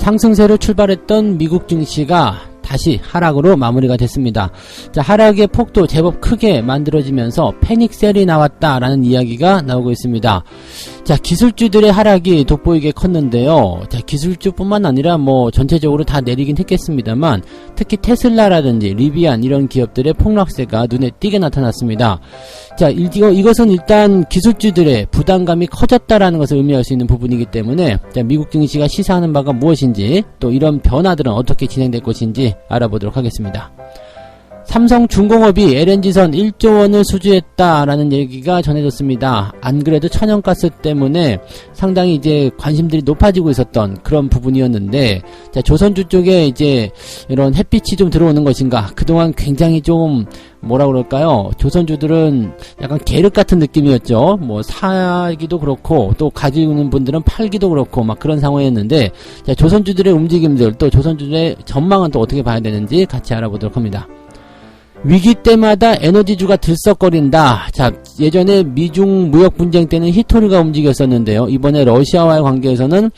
상승세로 출발했던 미국 증시가 다시 하락으로 마무리가 됐습니다. 자, 하락의 폭도 제법 크게 만들어지면서 패닉셀이 나왔다라는 이야기가 나오고 있습니다. 자, 기술주들의 하락이 돋보이게 컸는데요. 자, 기술주뿐만 아니라 뭐 전체적으로 다 내리긴 했겠습니다만 특히 테슬라라든지 리비안 이런 기업들의 폭락세가 눈에 띄게 나타났습니다. 자, 이것은 일단 기술주들의 부담감이 커졌다라는 것을 의미할 수 있는 부분이기 때문에 자, 미국 증시가 시사하는 바가 무엇인지 또 이런 변화들은 어떻게 진행될 것인지 알아보도록 하겠습니다. 삼성중공업이 LNG선 1조 원을 수주했다라는 얘기가 전해졌습니다. 안 그래도 천연가스 때문에 상당히 이제 관심들이 높아지고 있었던 그런 부분이었는데, 자, 조선주 쪽에 이제 이런 햇빛이 좀 들어오는 것인가, 그동안 굉장히 좀 뭐라 그럴까요? 조선주들은 약간 계륵 같은 느낌이었죠. 뭐 사기도 그렇고 또 가지고 있는 분들은 팔기도 그렇고 막 그런 상황이었는데, 자, 조선주들의 움직임들 또 조선주들의 전망은 또 어떻게 봐야 되는지 같이 알아보도록 합니다. 위기 때마다 에너지주가 들썩거린다. 자, 예전에 미중 무역 분쟁 때는 히토류가 움직였었는데요. 이번에 러시아와의 관계에서는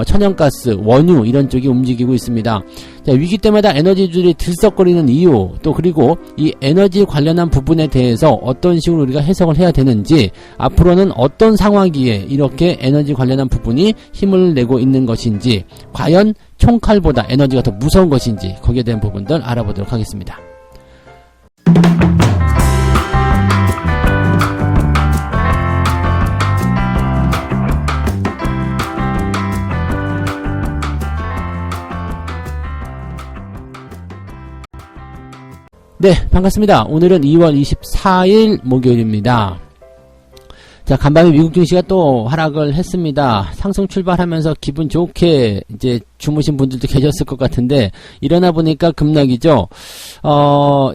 천연가스, 원유 이런 쪽이 움직이고 있습니다. 자, 위기 때마다 에너지주들이 들썩거리는 이유, 또 그리고 이 에너지 관련한 부분에 대해서 어떤 식으로 우리가 해석을 해야 되는지, 앞으로는 어떤 상황이기에 이렇게 에너지 관련한 부분이 힘을 내고 있는 것인지, 과연 총칼보다 에너지가 더 무서운 것인지, 거기에 대한 부분들 알아보도록 하겠습니다. 네, 반갑습니다. 오늘은 2월 24일 목요일입니다. 자, 간밤에 미국 증시가 또 하락을 했습니다. 상승 출발하면서 기분 좋게 이제 주무신 분들도 계셨을 것 같은데 일어나 보니까 급락이죠.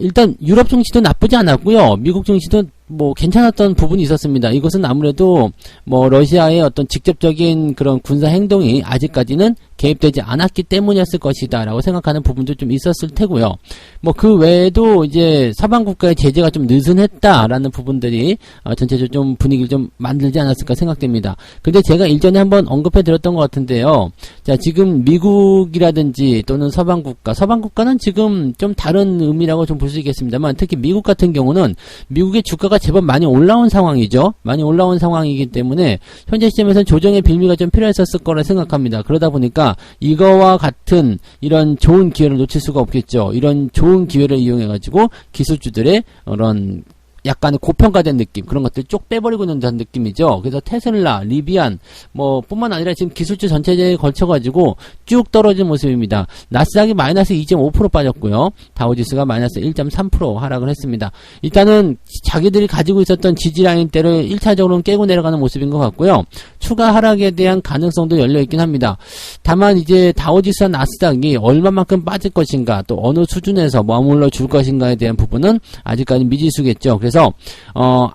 일단 유럽 증시도 나쁘지 않았고요. 미국 증시도 뭐 괜찮았던 부분이 있었습니다. 이것은 아무래도 뭐 러시아의 어떤 직접적인 그런 군사 행동이 아직까지는 개입되지 않았기 때문이었을 것이다 라고 생각하는 부분도 좀 있었을 테고요. 뭐 그 외에도 이제 서방 국가의 제재가 좀 느슨했다라는 부분들이 전체적으로 좀 분위기를 좀 만들지 않았을까 생각됩니다. 근데 제가 일전에 한번 언급해 드렸던 것 같은데요. 자, 지금 미국이라든지 또는 서방 국가는 지금 좀 다른 의미라고 좀 볼 수 있겠습니다만, 특히 미국 같은 경우는 미국의 주가가 제법 많이 올라온 상황이죠. 많이 올라온 상황이기 때문에 현재 시점에서는 조정의 빌미가 좀 필요했었을 거라 생각합니다. 그러다 보니까 이거와 같은 이런 좋은 기회를 놓칠 수가 없겠죠. 이런 좋은 기회를 이용해가지고 기술주들의 그런 약간의 고평가된 느낌, 그런 것들 쭉 빼버리고 있는 듯한 느낌이죠. 그래서 테슬라, 리비안 뭐 뿐만 아니라 지금 기술주 전체에 걸쳐가지고 쭉 떨어진 모습입니다. 나스닥이 마이너스 2.5% 빠졌고요. 다우지수가 마이너스 1.3% 하락을 했습니다. 일단은 자기들이 가지고 있었던 지지라인대를 1차적으로는 깨고 내려가는 모습인 것 같고요. 추가 하락에 대한 가능성도 열려있긴 합니다. 다만 이제 다우지수와 나스닥이 얼마만큼 빠질 것인가, 또 어느 수준에서 머물러 줄 것인가에 대한 부분은 아직까지 미지수겠죠. 그래서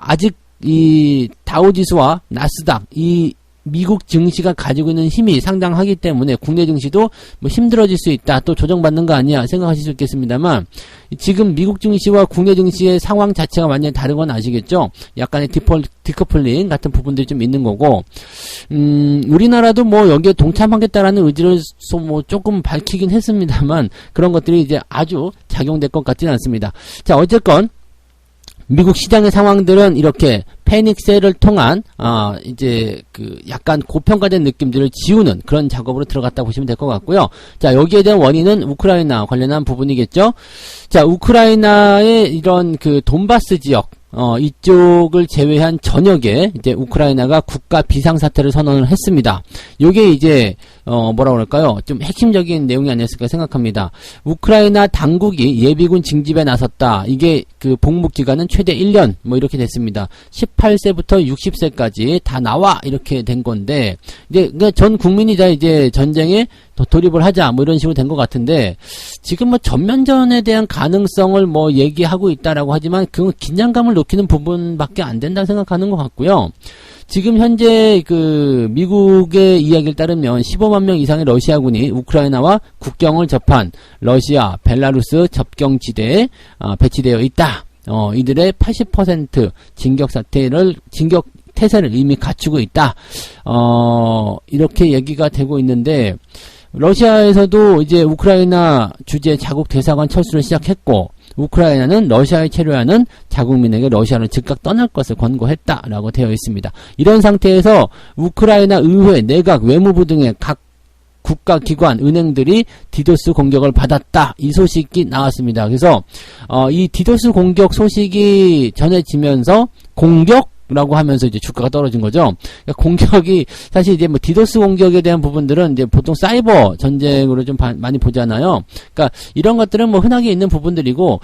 아직 이 다우지수와 나스닥, 이 미국 증시가 가지고 있는 힘이 상당하기 때문에 국내 증시도 뭐 힘들어질 수 있다, 또 조정받는 거 아니야 생각하실 수 있겠습니다만, 지금 미국 증시와 국내 증시의 상황 자체가 완전히 다른 건 아시겠죠? 약간의 디커플링 같은 부분들이 좀 있는 거고, 우리나라도 뭐 여기에 동참하겠다라는 의지를 뭐 조금 밝히긴 했습니다만, 그런 것들이 이제 아주 작용될 것 같지는 않습니다. 자, 어쨌건 미국 시장의 상황들은 이렇게 패닉셀을 통한 이제 그 약간 고평가된 느낌들을 지우는 그런 작업으로 들어갔다 보시면 될 것 같고요. 자, 여기에 대한 원인은 우크라이나 관련한 부분이겠죠. 자, 우크라이나의 이런 그 돈바스 지역 이쪽을 제외한 전역에 이제 우크라이나가 국가 비상사태를 선언을 했습니다. 요게 이제 뭐라 그럴까요? 좀 핵심적인 내용이 아니었을까 생각합니다. 우크라이나 당국이 예비군 징집에 나섰다. 이게 그 복무 기간은 최대 1년 뭐 이렇게 됐습니다. 18세부터 60세까지 다 나와 이렇게 된 건데, 이제 전 국민이 다 이제 전쟁에 돌입을 하자 뭐 이런 식으로 된 것 같은데, 지금 뭐 전면전에 대한 가능성을 뭐 얘기하고 있다라고 하지만 그건 긴장감을 높이는 부분밖에 안 된다고 생각하는 것 같고요. 지금 현재 그 미국의 이야기를 따르면 15만 명 이상의 러시아군이 우크라이나와 국경을 접한 러시아, 벨라루스 접경지대에 배치되어 있다. 이들의 80% 진격 태세를 이미 갖추고 있다. 이렇게 얘기가 되고 있는데, 러시아에서도 이제 우크라이나 주재 자국 대사관 철수를 시작했고, 우크라이나는 러시아에 체류하는 자국민에게 러시아를 즉각 떠날 것을 권고했다라고 되어 있습니다. 이런 상태에서 우크라이나 의회, 내각, 외무부 등의 각 국가기관, 은행들이 디도스 공격을 받았다. 이 소식이 나왔습니다. 그래서 이 디도스 공격 소식이 전해지면서 공격라고 하면서 이제 주가가 떨어진 거죠. 그러니까 공격이 사실 이제 뭐 디도스 공격에 대한 부분들은 이제 보통 사이버 전쟁으로 좀 많이 보잖아요. 그러니까 이런 것들은 뭐 흔하게 있는 부분들이고,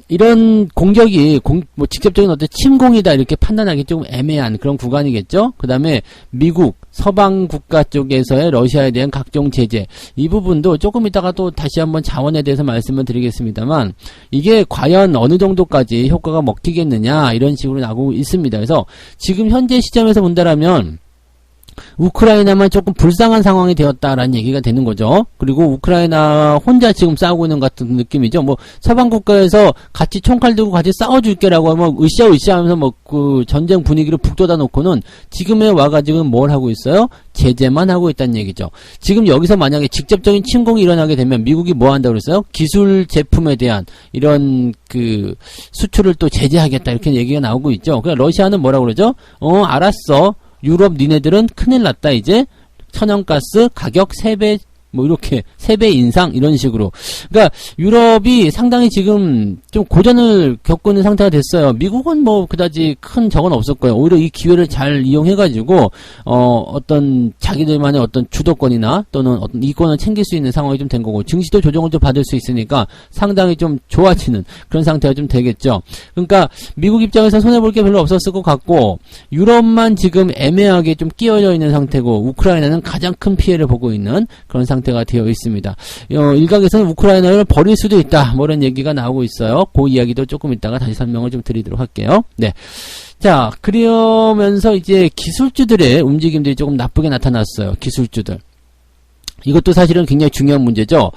이런 공격이 뭐 직접적인 어떤 침공이다 이렇게 판단하기 조금 애매한 그런 구간이겠죠. 그 다음에 미국, 서방 국가 쪽에서의 러시아에 대한 각종 제재, 이 부분도 조금 이따가 또 다시 한번 자원에 대해서 말씀을 드리겠습니다만, 이게 과연 어느 정도까지 효과가 먹히겠느냐 이런 식으로 나오고 있습니다. 그래서 지금 현재 시점에서 본다라면 우크라이나만 조금 불쌍한 상황이 되었다라는 얘기가 되는 거죠. 그리고 우크라이나 혼자 지금 싸우고 있는 것 같은 느낌이죠. 뭐 서방 국가에서 같이 총칼 들고 같이 싸워줄게라고 하면 으쌰으쌰 하면서 뭐 그 전쟁 분위기를 북돋아 놓고는 지금에 와가지고는 뭘 하고 있어요? 제재만 하고 있다는 얘기죠. 지금 여기서 만약에 직접적인 침공이 일어나게 되면 미국이 뭐 한다고 그랬어요? 기술 제품에 대한 이런 그 수출을 또 제재하겠다 이렇게 얘기가 나오고 있죠. 그러니까 러시아는 뭐라고 그러죠? 알았어. 유럽 니네들은 큰일 났다. 이제 천연가스 가격 3배 뭐 이렇게 3배 인상 이런 식으로. 그러니까 유럽이 상당히 지금 좀 고전을 겪고 있는 상태가 됐어요. 미국은 뭐 그다지 큰 적은 없을 거예요. 오히려 이 기회를 잘 이용해가지고 어떤 자기들만의 어떤 주도권이나 또는 어떤 이권을 챙길 수 있는 상황이 좀 된 거고, 증시도 조정을 좀 받을 수 있으니까 상당히 좀 좋아지는 그런 상태가 좀 되겠죠. 그러니까 미국 입장에서 손해볼 게 별로 없었을 것 같고, 유럽만 지금 애매하게 좀 끼어져 있는 상태고, 우크라이나는 가장 큰 피해를 보고 있는 그런 상태가 되어 있습니다. 일각에서는 우크라이나를 버릴 수도 있다, 뭐 이런 얘기가 나오고 있어요. 그 이야기도 조금 이따가 다시 설명을 좀 드리도록 할게요. 네. 자, 그러면서 이제 기술주들의 움직임들이 조금 나쁘게 나타났어요. 기술주들. 이것도 사실은 굉장히 중요한 문제죠.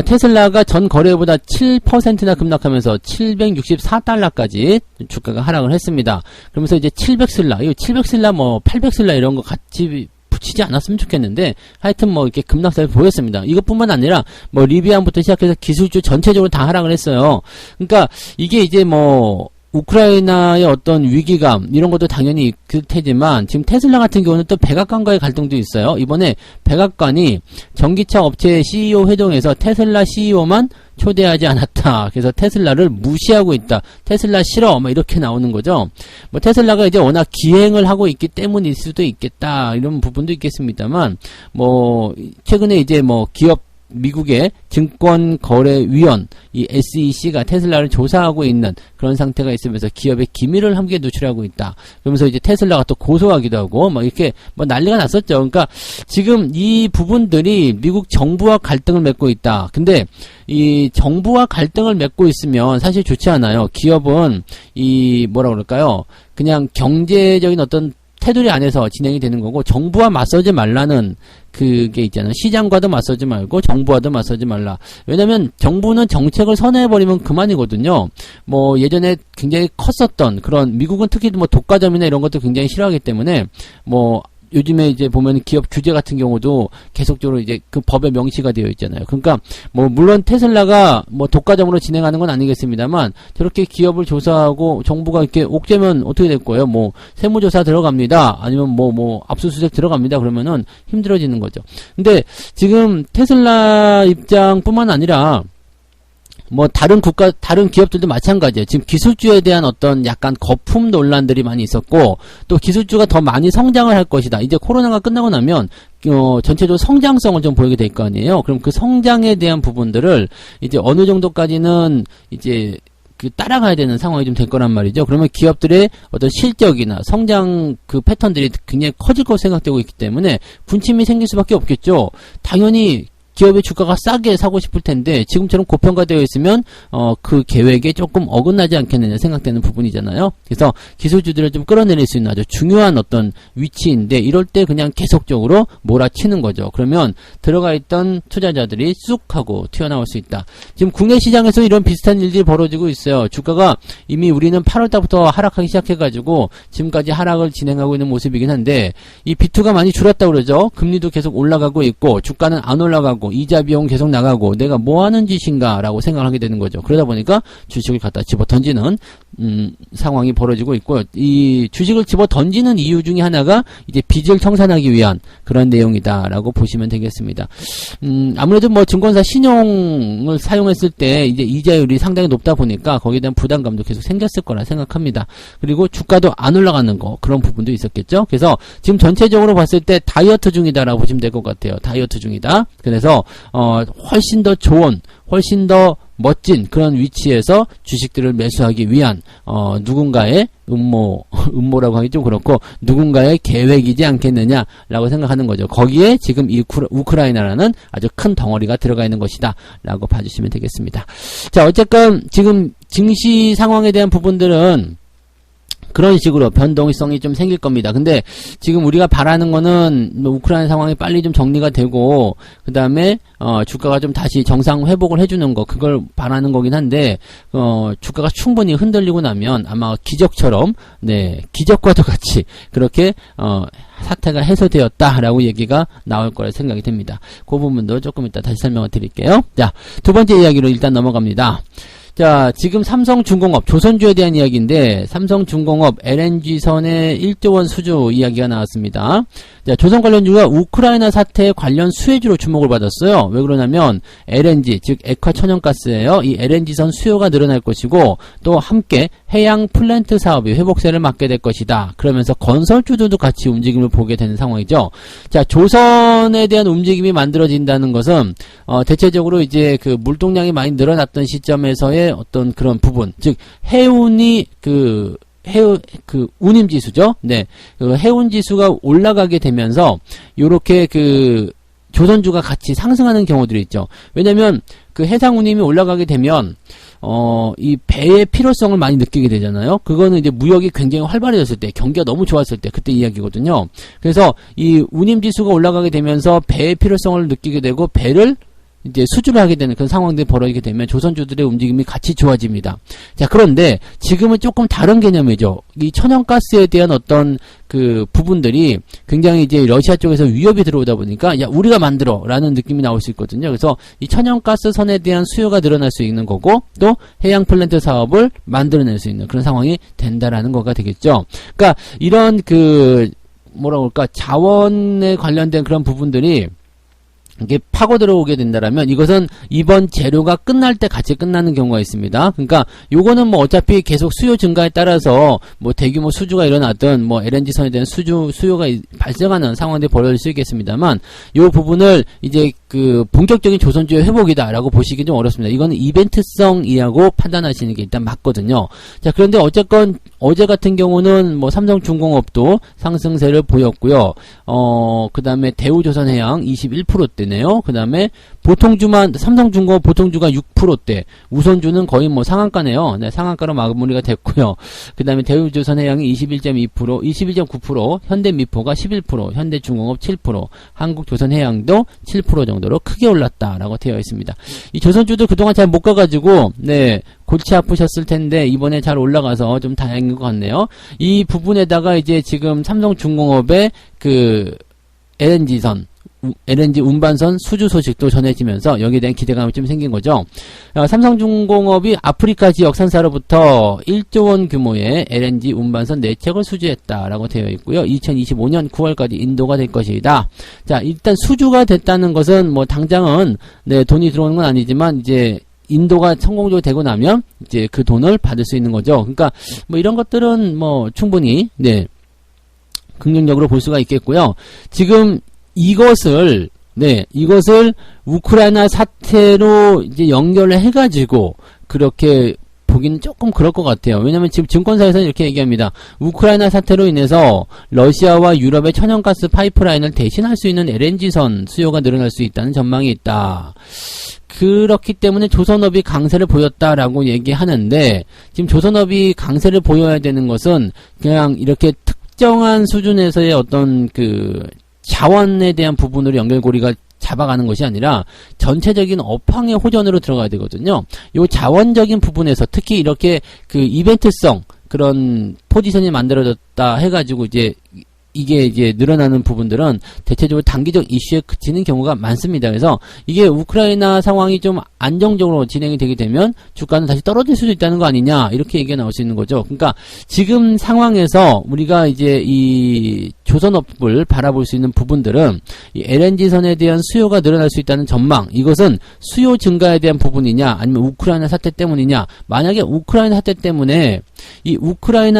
테슬라가 전 거래보다 7%나 급락하면서 764달러까지 주가가 하락을 했습니다. 그러면서 이제 700슬라, 이거 700슬라 뭐 800슬라 이런 거 같이 붙이지 않았으면 좋겠는데, 하여튼 뭐 이렇게 급락세를 보였습니다. 이것뿐만 아니라 뭐 리비안부터 시작해서 기술주 전체적으로 다 하락을 했어요. 그러니까 이게 이제 뭐 우크라이나의 어떤 위기감 이런 것도 당연히 있을 테지만, 지금 테슬라 같은 경우는 또 백악관과의 갈등도 있어요. 이번에 백악관이 전기차 업체 CEO 회동에서 테슬라 CEO만 초대하지 않았다. 그래서 테슬라를 무시하고 있다. 테슬라 싫어. 막 이렇게 나오는 거죠. 뭐 테슬라가 이제 워낙 기행을 하고 있기 때문일 수도 있겠다. 이런 부분도 있겠습니다만, 뭐 최근에 이제 뭐 기업 미국의 증권거래위원 이 SEC가 테슬라를 조사하고 있는 그런 상태가 있으면서 기업의 기밀을 함께 누출하고 있다. 그러면서 이제 테슬라가 또 고소하기도 하고 막 이렇게 뭐 난리가 났었죠. 그러니까 지금 이 부분들이 미국 정부와 갈등을 맺고 있다. 근데 이 정부와 갈등을 맺고 있으면 사실 좋지 않아요. 기업은 이 뭐라 그럴까요? 그냥 경제적인 어떤 테두리 안에서 진행이 되는 거고, 정부와 맞서지 말라는 그게 있잖아요. 시장과도 맞서지 말고 정부와도 맞서지 말라. 왜냐면 정부는 정책을 선회해버리면 그만이거든요. 뭐 예전에 굉장히 컸었던 그런, 미국은 특히 뭐 독과점이나 이런 것도 굉장히 싫어하기 때문에 뭐 요즘에 이제 보면 기업 규제 같은 경우도 계속적으로 이제 그 법에 명시가 되어 있잖아요. 그러니까 뭐 물론 테슬라가 뭐 독과점으로 진행하는 건 아니겠습니다만, 저렇게 기업을 조사하고 정부가 이렇게 옥죄면 어떻게 될 거예요? 뭐 세무조사 들어갑니다. 아니면 뭐 압수수색 들어갑니다. 그러면은 힘들어지는 거죠. 근데 지금 테슬라 입장뿐만 아니라 뭐 다른 기업들도 마찬가지예요. 지금 기술주에 대한 어떤 약간 거품 논란들이 많이 있었고, 또 기술주가 더 많이 성장을 할 것이다. 이제 코로나가 끝나고 나면 전체적으로 성장성을 좀 보이게 될 거 아니에요. 그럼 그 성장에 대한 부분들을 이제 어느 정도까지는 이제 그 따라가야 되는 상황이 좀 될 거란 말이죠. 그러면 기업들의 어떤 실적이나 성장 그 패턴들이 굉장히 커질 것으로 생각되고 있기 때문에 군침이 생길 수밖에 없겠죠. 당연히 기업의 주가가 싸게 사고 싶을 텐데 지금처럼 고평가되어 있으면 그 계획에 조금 어긋나지 않겠느냐 생각되는 부분이잖아요. 그래서 기술주들을 좀 끌어내릴 수 있는 아주 중요한 어떤 위치인데 이럴 때 그냥 계속적으로 몰아치는 거죠. 그러면 들어가 있던 투자자들이 쑥 하고 튀어나올 수 있다. 지금 국내 시장에서 이런 비슷한 일들이 벌어지고 있어요. 주가가 이미 우리는 8월 달부터 하락하기 시작해가지고 지금까지 하락을 진행하고 있는 모습이긴 한데 이 비투가 많이 줄었다고 그러죠. 금리도 계속 올라가고 있고 주가는 안 올라가고 이자 비용 계속 나가고 내가 뭐 하는 짓인가 라고 생각하게 되는 거죠. 그러다 보니까 주식을 갖다 집어 던지는 상황이 벌어지고 있고 이 주식을 집어 던지는 이유 중에 하나가 이제 빚을 청산하기 위한 그런 내용이다 라고 보시면 되겠습니다. 아무래도 뭐 증권사 신용을 사용했을 때 이제 이자율이 상당히 높다 보니까 거기에 대한 부담감도 계속 생겼을 거라 생각합니다. 그리고 주가도 안 올라가는 거 그런 부분도 있었겠죠. 그래서 지금 전체적으로 봤을 때 다이어트 중이다라고 보시면 될 것 같아요. 다이어트 중이다. 그래서 훨씬 더 좋은, 훨씬 더 멋진 그런 위치에서 주식들을 매수하기 위한 누군가의 음모라고 하기 좀 그렇고 누군가의 계획이지 않겠느냐라고 생각하는 거죠. 거기에 지금 이 우크라이나라는 아주 큰 덩어리가 들어가 있는 것이다 라고 봐주시면 되겠습니다. 자, 어쨌건 지금 증시 상황에 대한 부분들은 그런 식으로 변동성이 좀 생길 겁니다. 근데 지금 우리가 바라는 거는 우크라이나 상황이 빨리 좀 정리가 되고 그 다음에 주가가 좀 다시 정상 회복을 해주는 거 그걸 바라는 거긴 한데 주가가 충분히 흔들리고 나면 아마 기적처럼 네 기적과도 같이 그렇게 사태가 해소되었다라고 얘기가 나올 거라 생각이 됩니다. 그 부분도 조금 이따 다시 설명을 드릴게요. 자, 두 번째 이야기로 일단 넘어갑니다. 자, 지금 삼성중공업, 조선주에 대한 이야기인데 삼성중공업 LNG선의 1조원 수주 이야기가 나왔습니다. 자, 조선 관련주가 우크라이나 사태 관련 수혜주로 주목을 받았어요. 왜 그러냐면 LNG, 즉 액화천연가스예요. 이 LNG선 수요가 늘어날 것이고 또 함께 해양 플랜트 사업이 회복세를 맞게 될 것이다. 그러면서 건설주들도 같이 움직임을 보게 되는 상황이죠. 자, 조선에 대한 움직임이 만들어진다는 것은 대체적으로 이제 그 물동량이 많이 늘어났던 시점에서의 어떤 그런 부분, 즉 해운이 운임지수죠. 네, 그 해운지수가 올라가게 되면서 요렇게 그 조선주가 같이 상승하는 경우들이 있죠. 왜냐면 그 해상 운임이 올라가게 되면 이 배의 필요성을 많이 느끼게 되잖아요. 그거는 이제 무역이 굉장히 활발해졌을 때, 경기가 너무 좋았을 때, 그때 이야기거든요. 그래서 이 운임지수가 올라가게 되면서 배의 필요성을 느끼게 되고 배를 이제 수주를 하게 되는 그런 상황들이 벌어지게 되면 조선주들의 움직임이 같이 좋아집니다. 자, 그런데 지금은 조금 다른 개념이죠. 이 천연가스에 대한 어떤 그 부분들이 굉장히 이제 러시아 쪽에서 위협이 들어오다 보니까 야, 우리가 만들어 라는 느낌이 나올 수 있거든요. 그래서 이 천연가스 선에 대한 수요가 늘어날 수 있는 거고 또 해양 플랜트 사업을 만들어낼 수 있는 그런 상황이 된다라는 거가 되겠죠. 그러니까 이런 그 뭐라고 할까 자원에 관련된 그런 부분들이 이게 파고 들어오게 된다라면 이것은 이번 재료가 끝날 때 같이 끝나는 경우가 있습니다. 그러니까 요거는 뭐 어차피 계속 수요 증가에 따라서 뭐 대규모 수주가 일어나든 뭐 LNG선에 대한 수요가 발생하는 상황들이 벌어질 수 있겠습니다만 요 부분을 이제 그 본격적인 조선주의 회복이다라고 보시기 좀 어렵습니다. 이거는 이벤트성이라고 판단하시는 게 일단 맞거든요. 자, 그런데 어쨌건 어제 같은 경우는 뭐 삼성중공업도 상승세를 보였고요. 그 다음에 대우조선해양 21%대네요. 그 다음에 보통주만, 삼성중공업 보통주가 6%대, 우선주는 거의 뭐 상한가네요. 네, 상한가로 마무리가 됐고요. 그 다음에 대우조선해양이 21.2%, 21.9%, 현대미포가 11%, 현대중공업 7%, 한국조선해양도 7% 정도로 크게 올랐다라고 되어 있습니다. 이 조선주도 그동안 잘 못 가가지고, 네, 골치 아프셨을 텐데, 이번에 잘 올라가서 좀 다행인 것 같네요. 이 부분에다가 이제 지금 삼성중공업의 그, LNG 운반선 수주 소식도 전해지면서 여기에 대한 기대감이 좀 생긴 거죠. 삼성중공업이 아프리카 지역 산사로부터 1조 원 규모의 LNG 운반선 4척을 수주했다라고 되어 있고요. 2025년 9월까지 인도가 될 것이다. 자, 일단 수주가 됐다는 것은 뭐 당장은 네, 돈이 들어오는 건 아니지만 이제 인도가 성공적으로 되고 나면 이제 그 돈을 받을 수 있는 거죠. 그러니까 뭐 이런 것들은 뭐 충분히 네, 긍정적으로 볼 수가 있겠고요. 지금 이것을 우크라이나 사태로 이제 연결을 해가지고 그렇게 보기는 조금 그럴 것 같아요. 왜냐면 지금 증권사에서는 이렇게 얘기합니다. 우크라이나 사태로 인해서 러시아와 유럽의 천연가스 파이프라인을 대신할 수 있는 LNG선 수요가 늘어날 수 있다는 전망이 있다. 그렇기 때문에 조선업이 강세를 보였다라고 얘기하는데, 지금 조선업이 강세를 보여야 되는 것은 그냥 이렇게 특정한 수준에서의 어떤 그 자원에 대한 부분으로 연결고리가 잡아가는 것이 아니라 전체적인 업황의 호전으로 들어가야 되거든요. 요 자원적인 부분에서 특히 이렇게 그 이벤트성 그런 포지션이 만들어졌다 해가지고 이게 이제 늘어나는 부분들은 대체적으로 단기적 이슈에 그치는 경우가 많습니다. 그래서 이게 우크라이나 상황이 좀 안정적으로 진행이 되게 되면 주가는 다시 떨어질 수도 있다는 거 아니냐, 이렇게 얘기가 나올 수 있는 거죠. 그러니까 지금 상황에서 우리가 이제 이 조선업을 바라볼 수 있는 부분들은 이 LNG선에 대한 수요가 늘어날 수 있다는 전망, 이것은 수요 증가에 대한 부분이냐 아니면 우크라이나 사태 때문이냐. 만약에 우크라이나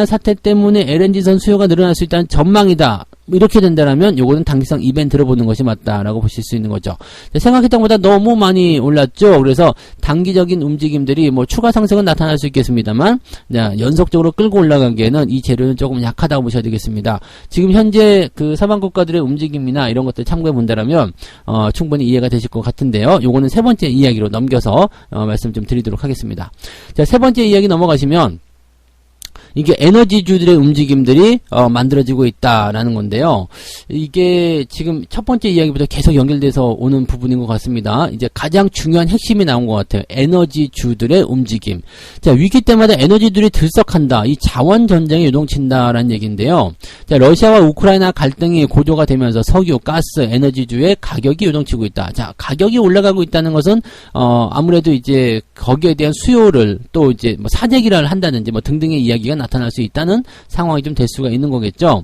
사태 때문에 LNG선 수요가 늘어날 수 있다는 전망이다, 이렇게 된다면 요거는 단기성 이벤트로 보는 것이 맞다라고 보실 수 있는 거죠. 생각했던 것보다 너무 많이 올랐죠. 그래서 단기적인 움직임들이 뭐 추가 상승은 나타날 수 있겠습니다만 연속적으로 끌고 올라가기에는 이 재료는 조금 약하다고 보셔야 되겠습니다. 지금 현재 그 서방 국가들의 움직임이나 이런 것들 참고해 본다라면 충분히 이해가 되실 것 같은데요. 요거는 세 번째 이야기로 넘겨서 말씀 좀 드리도록 하겠습니다. 자, 세 번째 이야기 넘어가시면 이게 에너지주들의 움직임들이 만들어지고 있다라는 건데요. 이게 지금 첫 번째 이야기부터 계속 연결돼서 오는 부분인 것 같습니다. 이제 가장 중요한 핵심이 나온 것 같아요. 에너지주들의 움직임. 자, 위기 때마다 에너지들이 들썩한다. 이 자원 전쟁에 요동친다라는 얘기인데요. 자, 러시아와 우크라이나 갈등이 고조가 되면서 석유, 가스, 에너지주의 가격이 요동치고 있다. 자, 가격이 올라가고 있다는 것은 아무래도 이제 거기에 대한 수요를 또 이제 뭐 사재기를 한다든지 뭐 등등의 이야기가 나타날 수 있다는 상황이 좀 될 수가 있는 거겠죠.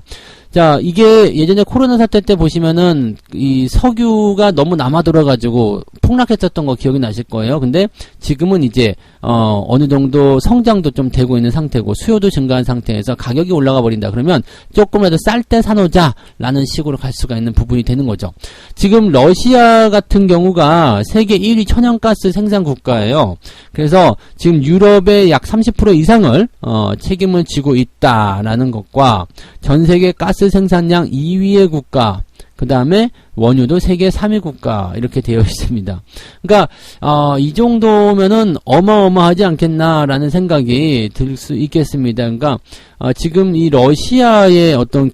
자, 이게 예전에 코로나 사태 때 보시면은 이 석유가 너무 남아돌아가지고 폭락했었던 거 기억이 나실 거예요. 근데 지금은 이제 어느 정도 성장도 좀 되고 있는 상태고 수요도 증가한 상태에서 가격이 올라가 버린다 그러면 조금이라도 쌀 때 사놓자 라는 식으로 갈 수가 있는 부분이 되는 거죠. 지금 러시아 같은 경우가 세계 1위 천연가스 생산 국가예요. 그래서 지금 유럽의 약 30% 이상을 책임을 지고 있다라는 것과 전 세계 가스 생산량 2위의 국가, 그 다음에 원유도 세계 3위 국가, 이렇게 되어 있습니다. 그러니까 이 정도면은 어마어마하지 않겠나라는 생각이 들 수 있겠습니다. 그러니까 지금 이 러시아의 어떤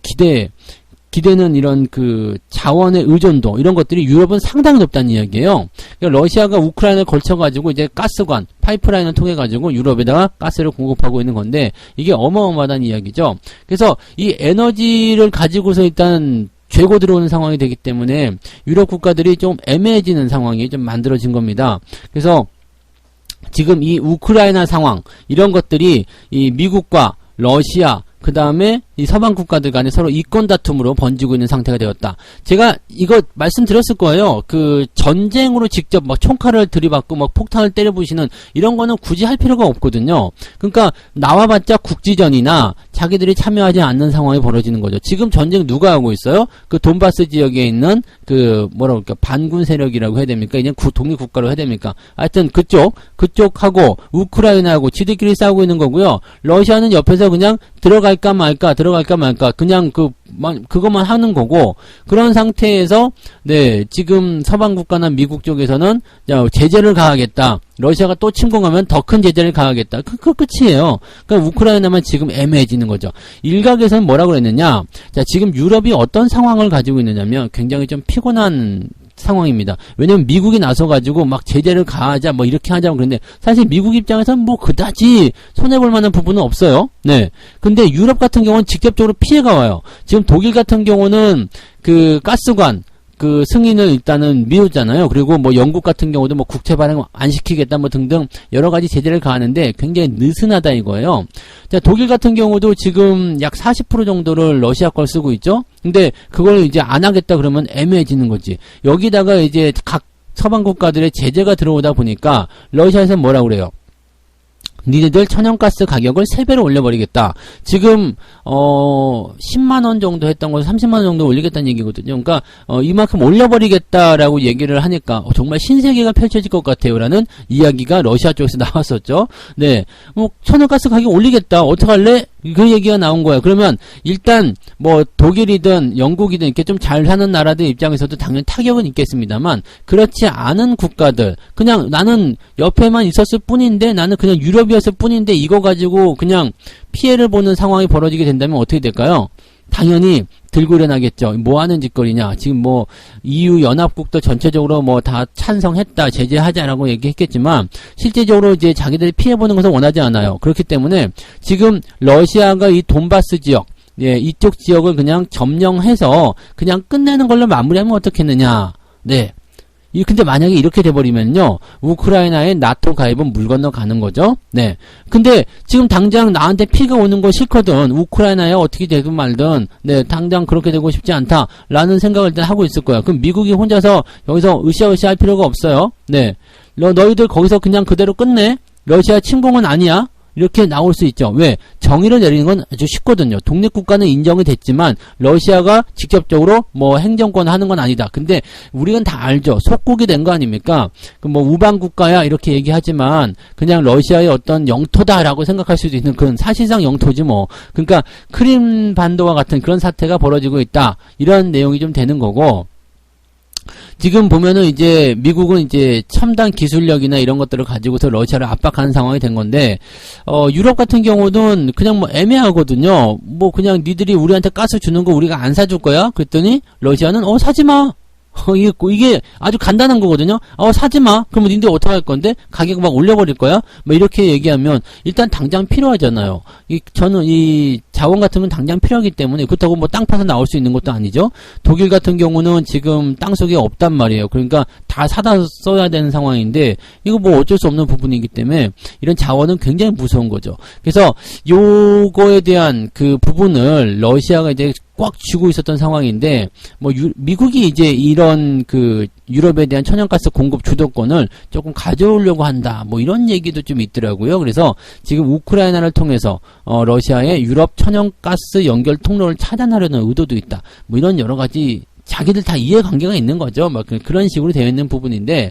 기대는 이런 그 자원의 의존도, 이런 것들이 유럽은 상당히 높다는 이야기예요. 그러니까 러시아가 우크라이나를 걸쳐가지고 이제 가스관, 파이프라인을 통해가지고 유럽에다가 가스를 공급하고 있는 건데, 이게 어마어마하다는 이야기죠. 그래서 이 에너지를 가지고서 일단 죄고 들어오는 상황이 되기 때문에 유럽 국가들이 좀 애매해지는 상황이 좀 만들어진 겁니다. 그래서 지금 이 우크라이나 상황, 이런 것들이 이 미국과 러시아, 그 다음에 이 서방 국가들 간에 서로 이권 다툼으로 번지고 있는 상태가 되었다. 제가 이거 말씀드렸을 거예요. 그 전쟁으로 직접 막 총칼을 들이받고 막 폭탄을 때려부시는 이런 거는 굳이 할 필요가 없거든요. 그러니까 나와봤자 국지전이나 자기들이 참여하지 않는 상황이 벌어지는 거죠. 지금 전쟁 누가 하고 있어요? 그 돈바스 지역에 있는 그 뭐라고 할까, 반군 세력이라고 해야 됩니까? 이제 독립국가로 해야 됩니까? 하여튼 그쪽하고 우크라이나하고 지들끼리 싸우고 있는 거고요. 러시아는 옆에서 그냥 들어갈까 말까 그냥 그것만 하는 거고, 그런 상태에서 네, 지금 서방 국가나 미국 쪽에서는 제재를 가하겠다. 러시아가 또 침공하면 더 큰 제재를 가하겠다. 그 끝이에요. 그러니까 우크라이나만 지금 애매해지는 거죠. 일각에서는 뭐라고 그랬느냐? 자, 지금 유럽이 어떤 상황을 가지고 있느냐면 굉장히 좀 피곤한 상황입니다. 왜냐면 미국이 나서가지고 막 제재를 가하자 뭐 이렇게 하자고 그랬는데, 사실 미국 입장에서는 뭐 그다지 손해볼 만한 부분은 없어요. 네. 근데 유럽 같은 경우는 직접적으로 피해가 와요. 지금 독일 같은 경우는 그 가스관 그 승인을 일단은 미뤘잖아요. 그리고 뭐 영국 같은 경우도 뭐 국채 발행 안 시키겠다 뭐 등등 여러 가지 제재를 가하는데 굉장히 느슨하다 이거예요. 자, 독일 같은 경우도 지금 약 40% 정도를 러시아 걸 쓰고 있죠. 근데 그걸 이제 안 하겠다 그러면 애매해지는 거지. 여기다가 이제 각 서방 국가들의 제재가 들어오다 보니까 러시아에서는 뭐라고 그래요? 니네들 천연가스 가격을 3배로 올려버리겠다. 지금 10만원 정도 했던 걸 30만원 정도 올리겠다는 얘기거든요. 그러니까 이만큼 올려버리겠다라고 얘기를 하니까 정말 신세계가 펼쳐질 것 같아요 라는 이야기가 러시아 쪽에서 나왔었죠. 네, 뭐 천연가스 가격 올리겠다. 어떡할래? 그 얘기가 나온 거야. 그러면 일단 뭐 독일이든 영국이든 이렇게 좀 잘 사는 나라들 입장에서도 당연히 타격은 있겠습니다만, 그렇지 않은 국가들, 그냥 나는 옆에만 있었을 뿐인데, 나는 그냥 유럽이었을 뿐인데 이거 가지고 그냥 피해를 보는 상황이 벌어지게 된다면 어떻게 될까요? 당연히 들고 일어나겠죠. 뭐 하는 짓거리냐. 지금 뭐 EU 연합국도 전체적으로 뭐 다 찬성했다, 제재하자라고 얘기했겠지만 실제적으로 이제 자기들이 피해보는 것을 원하지 않아요. 그렇기 때문에 지금 러시아가 이 돈바스 지역, 예, 이쪽 지역을 그냥 점령해서 그냥 끝내는 걸로 마무리하면 어떻겠느냐. 네. 근데 만약에 이렇게 돼버리면요, 우크라이나의 나토 가입은 물 건너 가는 거죠. 네. 근데 지금 당장 나한테 피가 오는 거 싫거든. 우크라이나에 어떻게 되든 말든, 네, 당장 그렇게 되고 싶지 않다 라는 생각을 일단 하고 있을 거야. 그럼 미국이 혼자서 여기서 으쌰으쌰 할 필요가 없어요. 네. 너희들 거기서 그냥 그대로 끝내. 러시아 침공은 아니야. 이렇게 나올 수 있죠. 왜? 정의를 내리는 건 아주 쉽거든요. 독립국가는 인정이 됐지만 러시아가 직접적으로 뭐 행정권 하는 건 아니다. 근데 우리는 다 알죠. 속국이 된 거 아닙니까? 그 뭐 우방국가야 이렇게 얘기하지만 그냥 러시아의 어떤 영토다라고 생각할 수도 있는 그런 사실상 영토지 뭐. 그러니까 크림 반도와 같은 그런 사태가 벌어지고 있다. 이런 내용이 좀 되는 거고, 지금 보면은 이제 미국은 이제 첨단 기술력이나 이런 것들을 가지고서 러시아를 압박하는 상황이 된 건데, 유럽 같은 경우는 그냥 뭐 애매하거든요. 뭐 그냥 니들이 우리한테 가스 주는 거 우리가 안 사줄 거야? 그랬더니 러시아는 사지 마. 이게 아주 간단한 거거든요. 사지 마. 그러면 니들 어떻게 할 건데? 가격 막 올려버릴 거야? 뭐 이렇게 얘기하면 일단 당장 필요하잖아요. 저는 이 자원 같은 건 당장 필요하기 때문에, 그렇다고 뭐 땅 파서 나올 수 있는 것도 아니죠. 독일 같은 경우는 지금 땅속에 없단 말이에요. 그러니까 다 사다 써야 되는 상황인데 이거 뭐 어쩔 수 없는 부분이기 때문에 이런 자원은 굉장히 무서운 거죠. 그래서 요거에 대한 그 부분을 러시아가 이제 꽉 쥐고 있었던 상황인데, 뭐 미국이 이제 이런 그 유럽에 대한 천연가스 공급 주도권을 조금 가져오려고 한다, 뭐 이런 얘기도 좀 있더라고요. 그래서 지금 우크라이나를 통해서 러시아의 유럽 천연가스 연결 통로를 차단하려는 의도도 있다, 뭐 이런 여러 가지 자기들 다 이해관계가 있는 거죠. 막 그런 식으로 되어 있는 부분인데,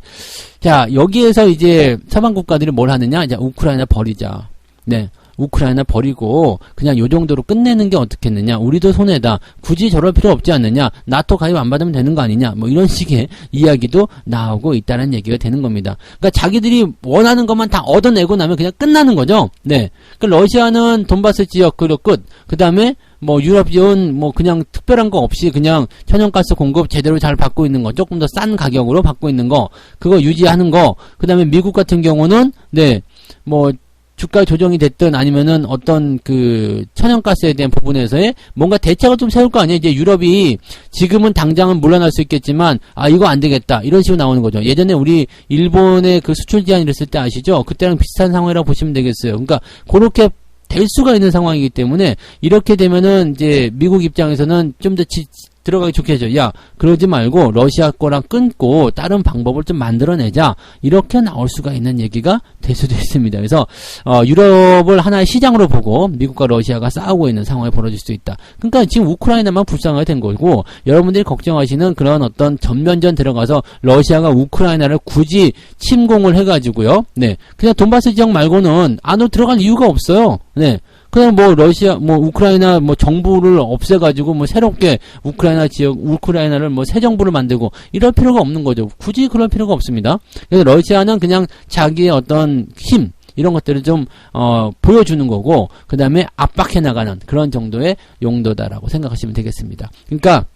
자, 여기에서 이제 서방 국가들이 뭘 하느냐, 이제 우크라이나 버리자. 네. 우크라이나 버리고 그냥 요 정도로 끝내는 게 어떻겠느냐, 우리도 손해다, 굳이 저럴 필요 없지 않느냐, 나토 가입 안 받으면 되는 거 아니냐, 뭐 이런 식의 이야기도 나오고 있다는 얘기가 되는 겁니다. 그러니까 자기들이 원하는 것만 다 얻어내고 나면 그냥 끝나는 거죠. 네. 그러니까 러시아는 돈바스 지역 그리고 끝. 그 다음에 뭐 유럽은 뭐 그냥 특별한 거 없이 그냥 천연가스 공급 제대로 잘 받고 있는 거, 조금 더 싼 가격으로 받고 있는 거, 그거 유지하는 거. 그 다음에 미국 같은 경우는 네, 뭐 주가 조정이 됐든 아니면은 어떤 그 천연가스에 대한 부분에서의 뭔가 대책을 좀 세울 거 아니에요. 이제 유럽이 지금은 당장은 물러날 수 있겠지만 이거 안 되겠다 이런 식으로 나오는 거죠. 예전에 우리 일본의 그 수출 제한이 있을 때 아시죠? 그때랑 비슷한 상황이라고 보시면 되겠어요. 그러니까 그렇게 될 수가 있는 상황이기 때문에 이렇게 되면은 이제 미국 입장에서는 좀 더 들어가기 좋겠죠. 야, 그러지 말고 러시아 거랑 끊고 다른 방법을 좀 만들어내자, 이렇게 나올 수가 있는 얘기가 될 수도 있습니다. 그래서 유럽을 하나의 시장으로 보고 미국과 러시아가 싸우고 있는 상황이 벌어질 수 있다. 그러니까 지금 우크라이나만 불쌍하게 된 거고, 여러분들이 걱정하시는 그런 어떤 전면전 들어가서 러시아가 우크라이나를 굳이 침공을 해가지고요, 네, 그냥 돈바스 지역 말고는 안으로 들어갈 이유가 없어요. 네. 그냥 뭐 러시아, 뭐 우크라이나 뭐 정부를 없애가지고 뭐 새롭게 우크라이나 지역, 우크라이나를 뭐 새 정부를 만들고 이럴 필요가 없는 거죠. 굳이 그럴 필요가 없습니다. 그래서 러시아는 그냥 자기의 어떤 힘, 이런 것들을 좀 보여주는 거고, 그 다음에 압박해 나가는 그런 정도의 용도다라고 생각하시면 되겠습니다. 그러니까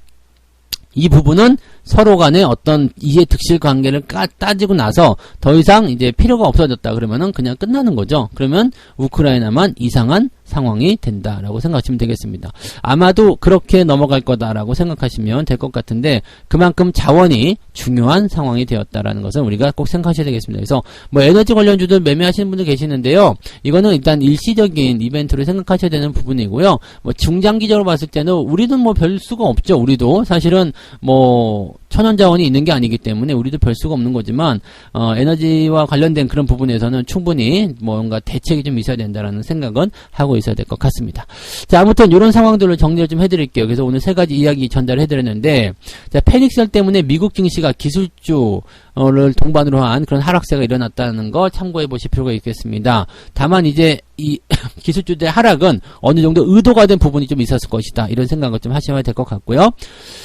이 부분은 서로 간의 어떤 이해 득실 관계를 따지고 나서 더 이상 이제 필요가 없어졌다 그러면은 그냥 끝나는 거죠. 그러면 우크라이나만 이상한 상황이 된다라고 생각하시면 되겠습니다. 아마도 그렇게 넘어갈 거다라고 생각하시면 될 것 같은데 그만큼 자원이 중요한 상황이 되었다라는 것을 우리가 꼭 생각하셔야 되겠습니다. 그래서 뭐 에너지 관련주들 매매하시는 분들 계시는데요. 이거는 일단 일시적인 이벤트로 생각하셔야 되는 부분이고요. 뭐 중장기적으로 봤을 때는 우리도 뭐 별 수가 없죠. 우리도 사실은 뭐 천연자원이 있는 게 아니기 때문에 우리도 별 수가 없는 거지만 에너지와 관련된 그런 부분에서는 충분히 뭔가 대책이 좀 있어야 된다라는 생각은 하고 있어야 될 것 같습니다. 자, 아무튼 이런 상황들을 정리를 좀 해드릴게요. 그래서 오늘 세 가지 이야기 전달해드렸는데, 자, 패닉셀 때문에 미국 증시가 기술주를 동반으로 한 그런 하락세가 일어났다는 거 참고해 보실 필요가 있겠습니다. 다만 이제 이 기술주들의 하락은 어느 정도 의도가 된 부분이 좀 있었을 것이다. 이런 생각을 좀 하셔야 될 것 같고요.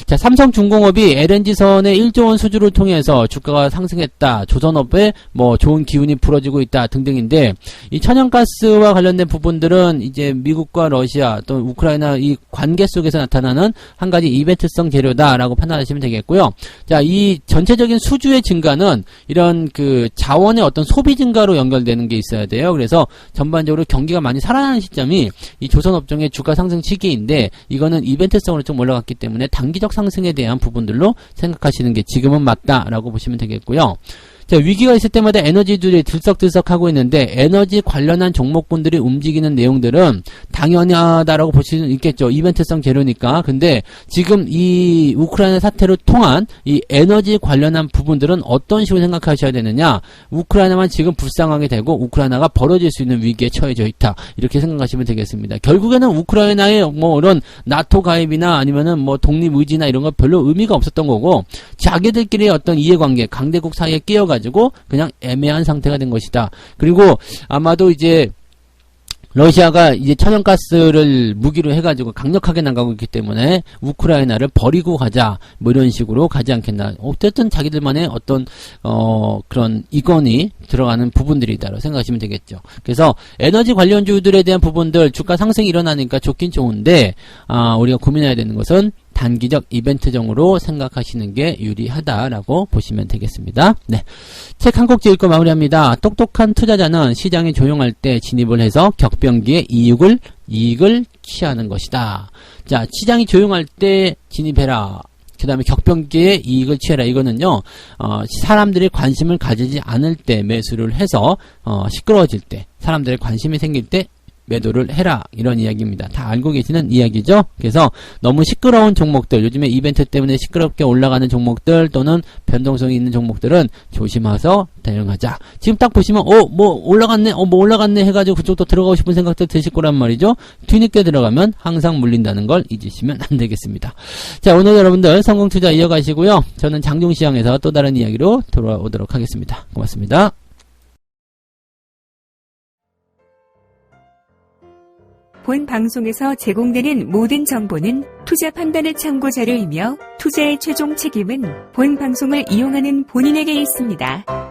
자, 삼성중공업이 LNG선의 1조 원 수주를 통해서 주가가 상승했다. 조선업에 뭐 좋은 기운이 불어지고 있다. 등등인데 이 천연가스와 관련된 부분들은 이제 미국과 러시아 또 우크라이나 이 관계 속에서 나타나는 한 가지 이벤트성 재료다라고 판단하시면 되겠고요. 자, 이 전체적인 수주의 증가는 이런 그 자원의 어떤 소비 증가로 연결되는 게 있어야 돼요. 그래서 전반적으로 경기가 많이 살아나는 시점이 이 조선업종의 주가 상승 시기인데 이거는 이벤트성으로 좀 올라갔기 때문에 단기적 상승에 대한 부분들로 생각하시는 게 지금은 맞다라고 보시면 되겠고요. 자, 위기가 있을 때마다 에너지들이 들썩들썩하고 있는데 에너지 관련한 종목군들이 움직이는 내용들은 당연하다라고 볼 수는 있겠죠. 이벤트성 재료니까. 근데 지금 이 우크라이나 사태로 통한 이 에너지 관련한 부분들은 어떤 식으로 생각하셔야 되느냐. 우크라이나만 지금 불쌍하게 되고 우크라이나가 벌어질 수 있는 위기에 처해져 있다. 이렇게 생각하시면 되겠습니다. 결국에는 우크라이나의 뭐 이런 나토 가입이나 아니면은 뭐 독립 의지나 이런 거 별로 의미가 없었던 거고 자기들끼리의 어떤 이해관계 강대국 사이에 끼어가지고 그냥 애매한 상태가 된 것이다. 그리고 아마도 이제 러시아가 이제 천연가스를 무기로 해가지고 강력하게 나가고 있기 때문에 우크라이나를 버리고 가자 뭐 이런 식으로 가지 않겠나. 어쨌든 자기들만의 어떤 그런 이건이 들어가는 부분들이다라고 생각하시면 되겠죠. 그래서 에너지 관련주들에 대한 부분들 주가 상승이 일어나니까 좋긴 좋은데 우리가 고민해야 되는 것은 단기적 이벤트적으로 생각하시는 게 유리하다라고 보시면 되겠습니다. 네. 책 한 꼭지 읽고 마무리합니다. 똑똑한 투자자는 시장이 조용할 때 진입을 해서 격변기에 이익을 취하는 것이다. 자, 시장이 조용할 때 진입해라. 그 다음에 격변기에 이익을 취해라. 이거는요, 사람들이 관심을 가지지 않을 때 매수를 해서, 시끄러워질 때, 사람들의 관심이 생길 때 매도를 해라. 이런 이야기입니다. 다 알고 계시는 이야기죠. 그래서 너무 시끄러운 종목들, 요즘에 이벤트 때문에 시끄럽게 올라가는 종목들 또는 변동성이 있는 종목들은 조심해서 대응하자. 지금 딱 보시면 뭐 올라갔네 해가지고 그쪽도 들어가고 싶은 생각도 드실 거란 말이죠. 뒤늦게 들어가면 항상 물린다는 걸 잊으시면 안 되겠습니다. 자, 오늘 여러분들 성공투자 이어가시고요. 저는 장중시장에서 또 다른 이야기로 돌아오도록 하겠습니다. 고맙습니다. 본 방송에서 제공되는 모든 정보는 투자 판단의 참고 자료이며 투자의 최종 책임은 본 방송을 이용하는 본인에게 있습니다.